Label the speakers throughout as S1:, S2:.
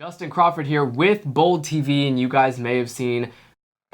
S1: Justin Crawford here with Bold TV, and you guys may have seen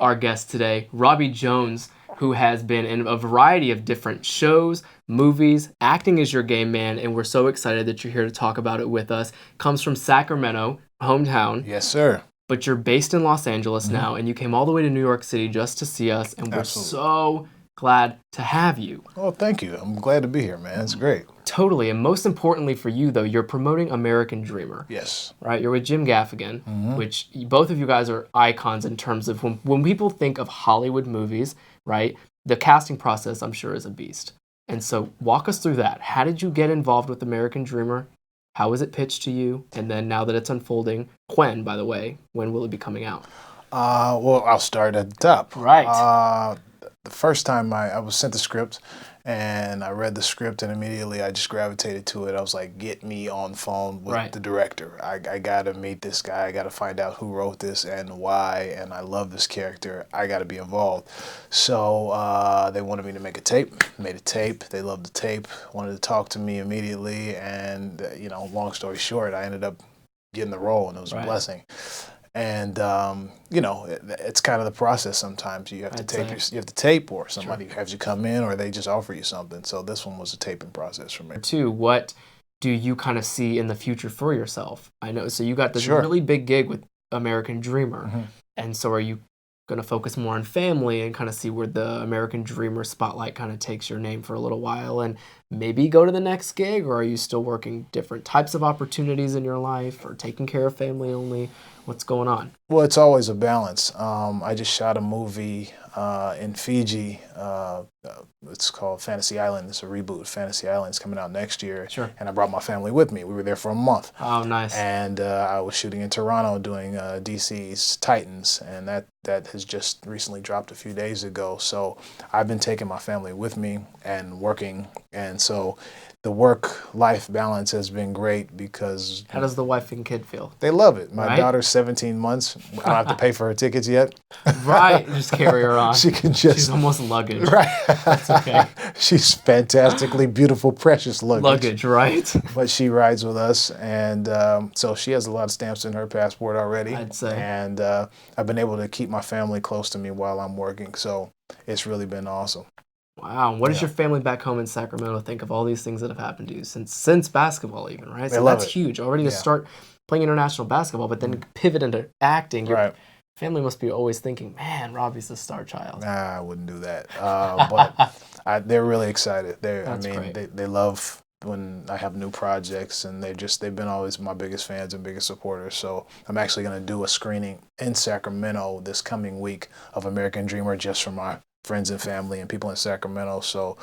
S1: our guest today, Robbie Jones, who has been in a variety of different shows, movies. Acting is your game, man, and we're so excited that you're here to talk about it with us. Comes from Sacramento, hometown.
S2: Yes, sir.
S1: But you're based in Los Angeles now, and you came all the way to New York City just to see us, and we're so glad to have you.
S2: Well, thank you. I'm glad to be here, man. It's great.
S1: Totally, and most importantly for you, though, you're promoting American Dreamer.
S2: Yes.
S1: Right? You're with Jim Gaffigan, which both of you guys are icons in terms of when people think of Hollywood movies, right? The casting process, I'm sure, is a beast. And so walk us through that. How did you get involved with American Dreamer? How was it pitched to you? And then now that it's unfolding, when, by the way, when will it be coming out?
S2: Well, I'll start at the top.
S1: Right.
S2: The first time I was sent the script, and I read the script, and immediately I just gravitated to it. I was like, get me on phone with the director. I got to meet this guy. I got to find out who wrote this and why, and I love this character. I got to be involved. So they wanted me to make a tape. Made a tape. They loved the tape, wanted to talk to me immediately, and, long story short, I ended up getting the role, and it was a blessing. And it's kind of the process. Sometimes you have to tape, or somebody has you come in, or they just offer you something. So this one was a taping process for me.
S1: What do you kind of see in the future for yourself? I know, so you got this really big gig with American Dreamer, and so are you going to focus more on family and kind of see where the American Dreamer spotlight kind of takes your name for a little while and maybe go to the next gig, or are you still working different types of opportunities in your life or taking care of family only? What's going on?
S2: Well, it's always a balance. I just shot a movie in Fiji. It's called Fantasy Island. It's a reboot. Fantasy Island is coming out next year.
S1: Sure.
S2: And I brought my family with me. We were there for a month.
S1: Oh, nice.
S2: And I was shooting in Toronto doing DC's Titans, and that has just recently dropped a few days ago. So I've been taking my family with me and working, and so the work-life balance has been great because...
S1: How does the wife and kid feel?
S2: They love it. My daughter's 17 months. I don't have to pay for her tickets yet.
S1: Right. Just carry her on.
S2: She can just...
S1: She's almost luggage.
S2: Right.
S1: That's okay.
S2: She's fantastically beautiful, precious luggage.
S1: Luggage, right?
S2: But she rides with us, and so she has a lot of stamps in her passport already.
S1: I'd say.
S2: And I've been able to keep my family close to me while I'm working, so it's really been awesome.
S1: Wow. What does your family back home in Sacramento think of all these things that have happened to you since basketball even, right? So that's huge. Already to start playing international basketball, but then pivot into acting. Your family must be always thinking, man, Robbie's the star child.
S2: Nah, I wouldn't do that. But they're really excited. They love when I have new projects, and they've been always my biggest fans and biggest supporters. So I'm actually going to do a screening in Sacramento this coming week of American Dreamer just for my friends and family and people in Sacramento. So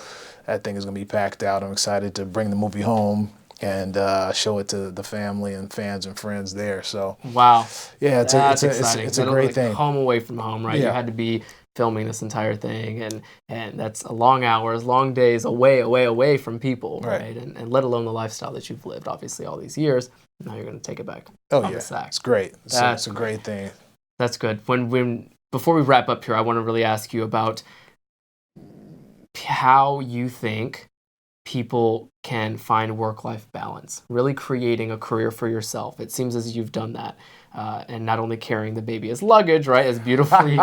S2: that thing is going to be packed out. I'm excited to bring the movie home and show it to the family and fans and friends there. So
S1: wow,
S2: yeah, it's a great thing.
S1: Home away from home, right? You had to be filming this entire thing, and that's long hours, long days away from people, right? And let alone the lifestyle that you've lived, obviously, all these years. Now you're going to take it back.
S2: Oh yeah, it's great. It's a great thing.
S1: That's good. Before we wrap up here, I want to really ask you about how you think people can find work-life balance, really creating a career for yourself. It seems as you've done that, and not only carrying the baby as luggage, right, as beautifully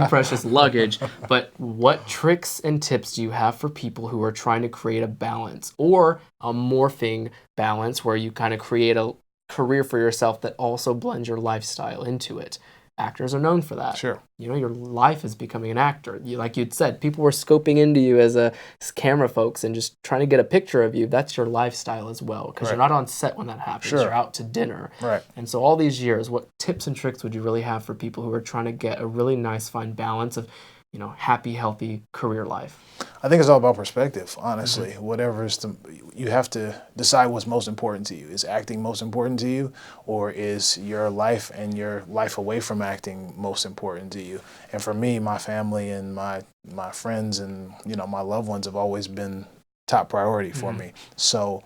S1: precious luggage, but what tricks and tips do you have for people who are trying to create a balance or a morphing balance where you kind of create a career for yourself that also blends your lifestyle into it? Actors are known for that.
S2: Sure.
S1: Your life is becoming an actor. Like you'd said, people were scoping into you as camera folks and just trying to get a picture of you. That's your lifestyle as well, because you're not on set when that happens. You're out to dinner.
S2: Right.
S1: And so all these years, what tips and tricks would you really have for people who are trying to get a really nice, fine balance of, happy, healthy career life?
S2: I think it's all about perspective, honestly. You have to decide what's most important to you. Is acting most important to you, or is your life and your life away from acting most important to you? And for me, my family and my friends and my loved ones have always been top priority for me. So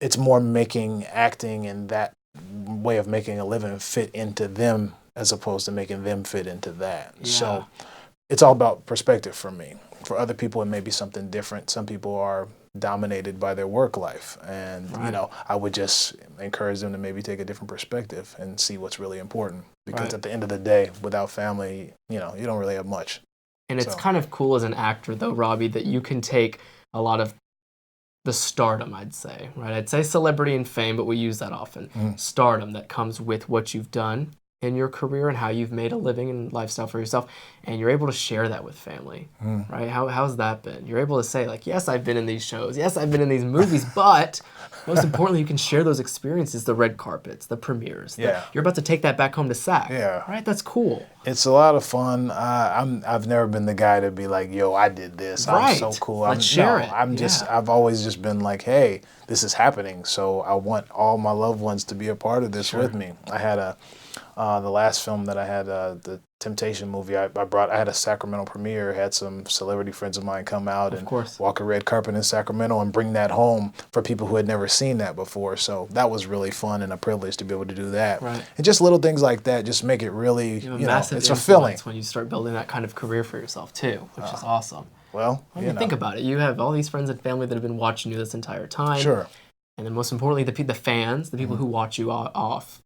S2: it's more making acting and that way of making a living fit into them as opposed to making them fit into that. Yeah. So it's all about perspective for me. For other people, it may be something different. Some people are dominated by their work life. And, you know, I would just encourage them to maybe take a different perspective and see what's really important. Because at the end of the day, without family, you know, you don't really have much.
S1: And it's kind of cool as an actor, though, Robbie, that you can take a lot of the stardom, I'd say, right? I'd say celebrity and fame, but we use that often. Stardom that comes with what you've done in your career and how you've made a living and lifestyle for yourself, and you're able to share that with family, right? How's that been? You're able to say, like, yes, I've been in these shows, yes, I've been in these movies, but most importantly, you can share those experiences, the red carpets, the premieres. You're about to take that back home to SAC, right? That's cool.
S2: It's a lot of fun. I've never been the guy to be like, yo, I did this. I'm so cool.
S1: Let's share it.
S2: I've always just been like, hey, this is happening. So I want all my loved ones to be a part of this with me. I had the last film that I had, the Temptation movie, I had a Sacramento premiere, had some celebrity friends of mine come out and walk a red carpet in Sacramento and bring that home for people who had never seen that before. So that was really fun and a privilege to be able to do that. And just little things like that just make it really, you know, it's fulfilling.
S1: When you start building that kind of career for yourself too, which is awesome.
S2: Well,
S1: you think about it. You have all these friends and family that have been watching you this entire time. And then most importantly, the fans, the people who watch you off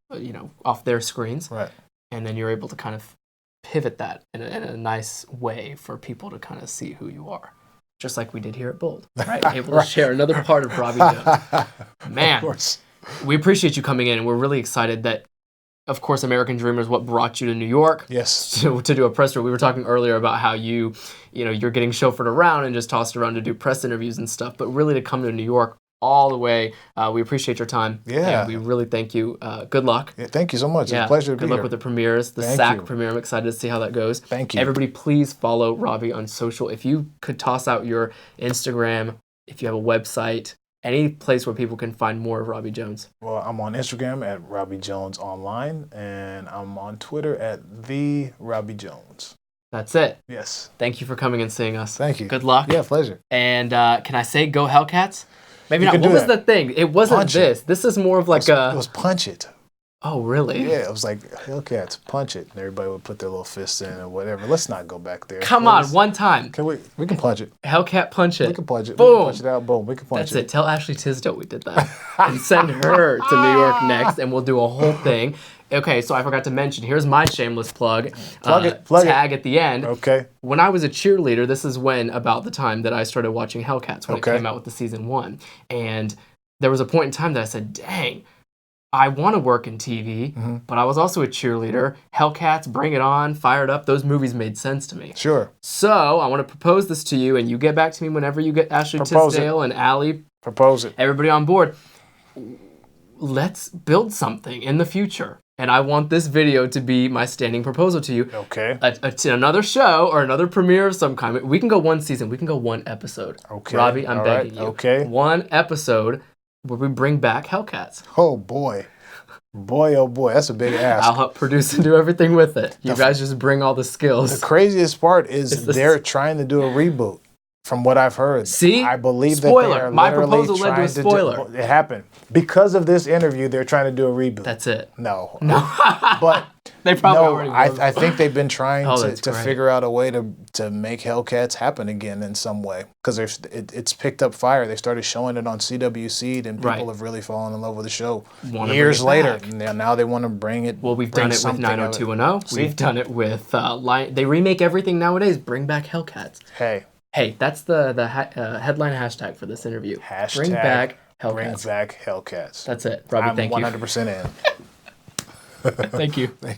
S1: their screens. And then you're able to kind of pivot that in a nice way for people to kind of see who you are. Just like we did here at Bold, right? Able to share another part of Robbie Jones. Man, we appreciate you coming in, and we're really excited that, of course, American Dreamer is what brought you to New York. To do a press tour. We were talking earlier about how you're getting chauffeured around and just tossed around to do press interviews and stuff, but really to come to New York all the way. We appreciate your time. And we really thank you. Good luck.
S2: Thank you so much. It's a pleasure to be here.
S1: Good luck with the premieres, the SAC premiere. I'm excited to see how that goes.
S2: Thank you.
S1: Everybody, please follow Robbie on social. If you could toss out your Instagram, if you have a website, any place where people can find more of Robbie Jones.
S2: Well, I'm on Instagram at Robbie Jones Online, and I'm on Twitter at the Robbie Jones.
S1: That's it.
S2: Yes.
S1: Thank you for coming and seeing us.
S2: Thank you.
S1: Good luck.
S2: Yeah, pleasure.
S1: And can I say go Hellcats? Maybe not. What was the thing? It wasn't
S2: Punch
S1: this. This is more of like
S2: It was Punch It.
S1: Oh, really?
S2: Yeah, it was like Hellcats, Punch It. And everybody would put their little fists in or whatever. Let's not go back there.
S1: Come on, one time.
S2: Can we can punch it.
S1: Hellcat Punch It.
S2: We can punch it.
S1: Boom.
S2: We can punch it out. Boom. We can punch it.
S1: That's it. Tell Ashley Tisdale we did that. And send her to New York next, and we'll do a whole thing. Okay, so I forgot to mention, here's my shameless plug.
S2: Plug it.
S1: Tag at the end.
S2: Okay.
S1: When I was a cheerleader, this is about the time that I started watching Hellcats, when it came out with the season 1. And there was a point in time that I said, dang, I want to work in TV, but I was also a cheerleader. Hellcats, Bring It On, Fired Up, those movies made sense to me.
S2: Sure.
S1: So I want to propose this to you, and you get back to me whenever you get Ashley Tisdale and Allie.
S2: Propose it.
S1: Everybody on board. Let's build something in the future. And I want this video to be my standing proposal to you.
S2: Okay.
S1: Another show or another premiere of some kind. We can go one season. We can go one episode.
S2: Okay.
S1: Robbie, I'm begging you.
S2: Okay.
S1: One episode where we bring back Hellcats.
S2: Oh, boy. Boy, oh, boy. That's a big ask.
S1: I'll help produce and do everything with it. You guys just bring all the skills.
S2: The craziest part is they're trying to do a reboot. From what I've heard.
S1: See?
S2: I believe
S1: spoiler.
S2: That they are
S1: my proposal led to a spoiler.
S2: It happened. Because of this interview, they're trying to do a reboot.
S1: That's it.
S2: No.
S1: But they probably already
S2: I think they've been trying to figure out a way to make Hellcats happen again in some way. Because it's picked up fire. They started showing it on CWC, and people have really fallen in love with the show. Years later. Now they want to bring it.
S1: Well, we've done it with 90210. We've done it with they remake everything nowadays. Bring back Hellcats. Hey, that's the headline hashtag for this interview. Bring back Hellcats.
S2: Bring back Hellcats.
S1: That's it. Robbie, thank you.
S2: I'm 100% in.
S1: Thank you.
S2: Thank you.